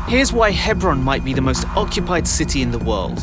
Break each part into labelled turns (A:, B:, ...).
A: Here's why Hebron might be the most occupied city in the world.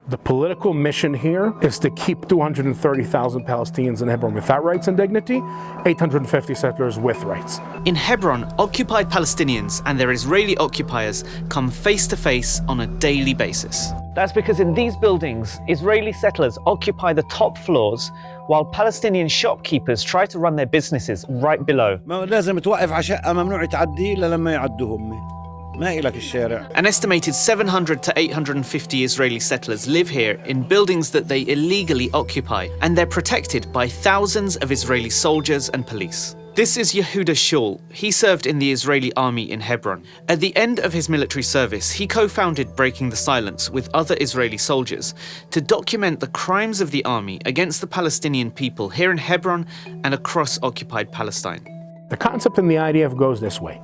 B: The political mission here is to keep 230,000 Palestinians in Hebron without rights and dignity, 850 settlers with rights.
A: In Hebron, occupied Palestinians and their Israeli occupiers come face to face on a daily basis. That's because in these buildings, Israeli settlers occupy the top floors, while Palestinian shopkeepers try to run their businesses right below.
C: لازم توقف على شقة ممنوع تعدي إلا لما يعدوا هم.
A: An estimated 700 to 850 Israeli settlers live here in buildings that they illegally occupy, and they're protected by thousands of Israeli soldiers and police. This is Yehuda Shaul. He served in the Israeli army in Hebron. At the end of his military service, he co-founded Breaking the Silence with other Israeli soldiers to document the crimes of the army against the Palestinian people here in Hebron and across occupied Palestine.
B: The concept in the IDF goes this way.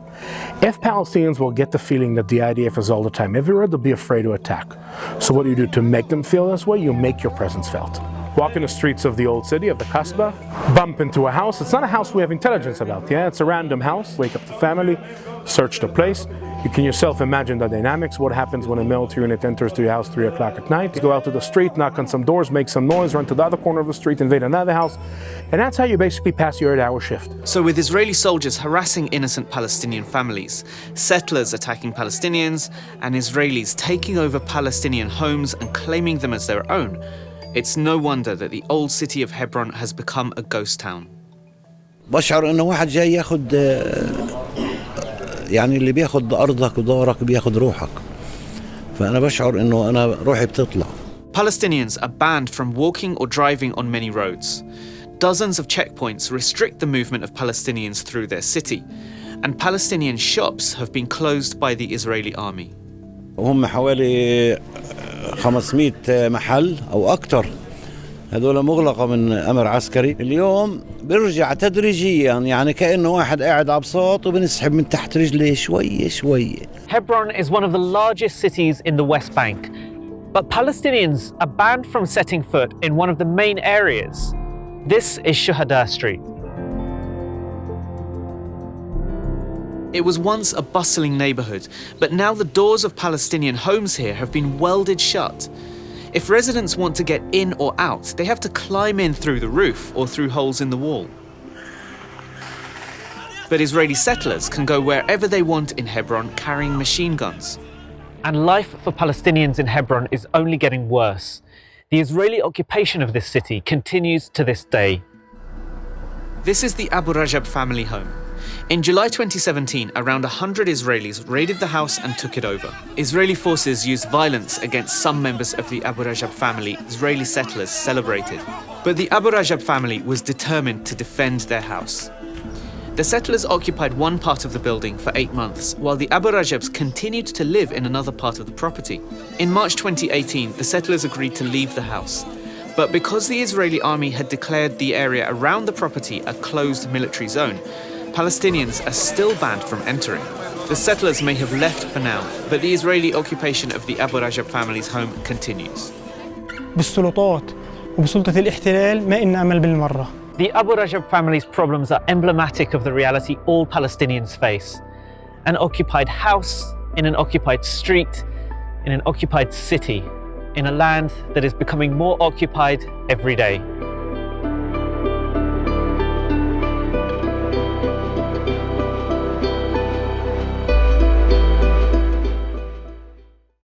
B: If Palestinians will get the feeling that the IDF is all the time everywhere, they'll be afraid to attack. So what do you do to make them feel this way? You make your presence felt. Walk in the streets of the old city, of the Kasbah, bump into a house. It's not a house we have intelligence about, yeah? It's a random house. Wake up the family, search the place. You can yourself imagine the dynamics. What happens when a military unit enters to your house 3 o'clock at night? You go out to the street, knock on some doors, make some noise, run to the other corner of the street, invade another house. And that's how you basically pass your 8-hour shift.
A: So with Israeli soldiers harassing innocent Palestinian families, settlers attacking Palestinians, and Israelis taking over Palestinian homes and claiming them as their own, it's no wonder that the old city of Hebron has become a ghost town.
C: بشعر إنه واحد جاي ياخد يعني اللي بياخد أرضك ودارك بياخد روحك. فأنا بشعر إنه أنا روحي بتطلع.
A: Palestinians are banned from walking or driving on many roads. Dozens of checkpoints restrict the movement of Palestinians through their city, and Palestinian shops have been closed by the Israeli army.
C: وهم حوالي 500 محل أو أكتر. هذول مغلقة من أمر عسكري. اليوم بيرجع تدريجيا يعني كأنه واحد قاعد على بساط وبنسحب من تحت رجليه شوية شوية.
A: Hebron is one of the largest cities in the West Bank, but Palestinians are banned from setting foot in one of the main areas. This is Shuhada Street. It was once a bustling neighborhood, but now the doors of Palestinian homes here have been welded shut. If residents want to get in or out, they have to climb in through the roof or through holes in the wall. But Israeli settlers can go wherever they want in Hebron carrying machine guns. And life for Palestinians in Hebron is only getting worse. The Israeli occupation of this city continues to this day. This is the Abu Rajab family home. In July 2017, around 100 Israelis raided the house and took it over. Israeli forces used violence against some members of the Abu Rajab family. Israeli settlers celebrated. But the Abu Rajab family was determined to defend their house. The settlers occupied one part of the building for 8 months, while the Abu Rajabs continued to live in another part of the property. In March 2018, the settlers agreed to leave the house. But because the Israeli army had declared the area around the property a closed military zone, Palestinians are still banned from entering. The settlers may have left for now, but the Israeli occupation of the Abu Rajab family's home continues.
D: بالسلطات وبسلطة الاحتلال ما إن أمل بالمرة.
A: The Abu Rajab family's problems are emblematic of the reality all Palestinians face. An occupied house, in an occupied street, in an occupied city, in a land that is becoming more occupied every day.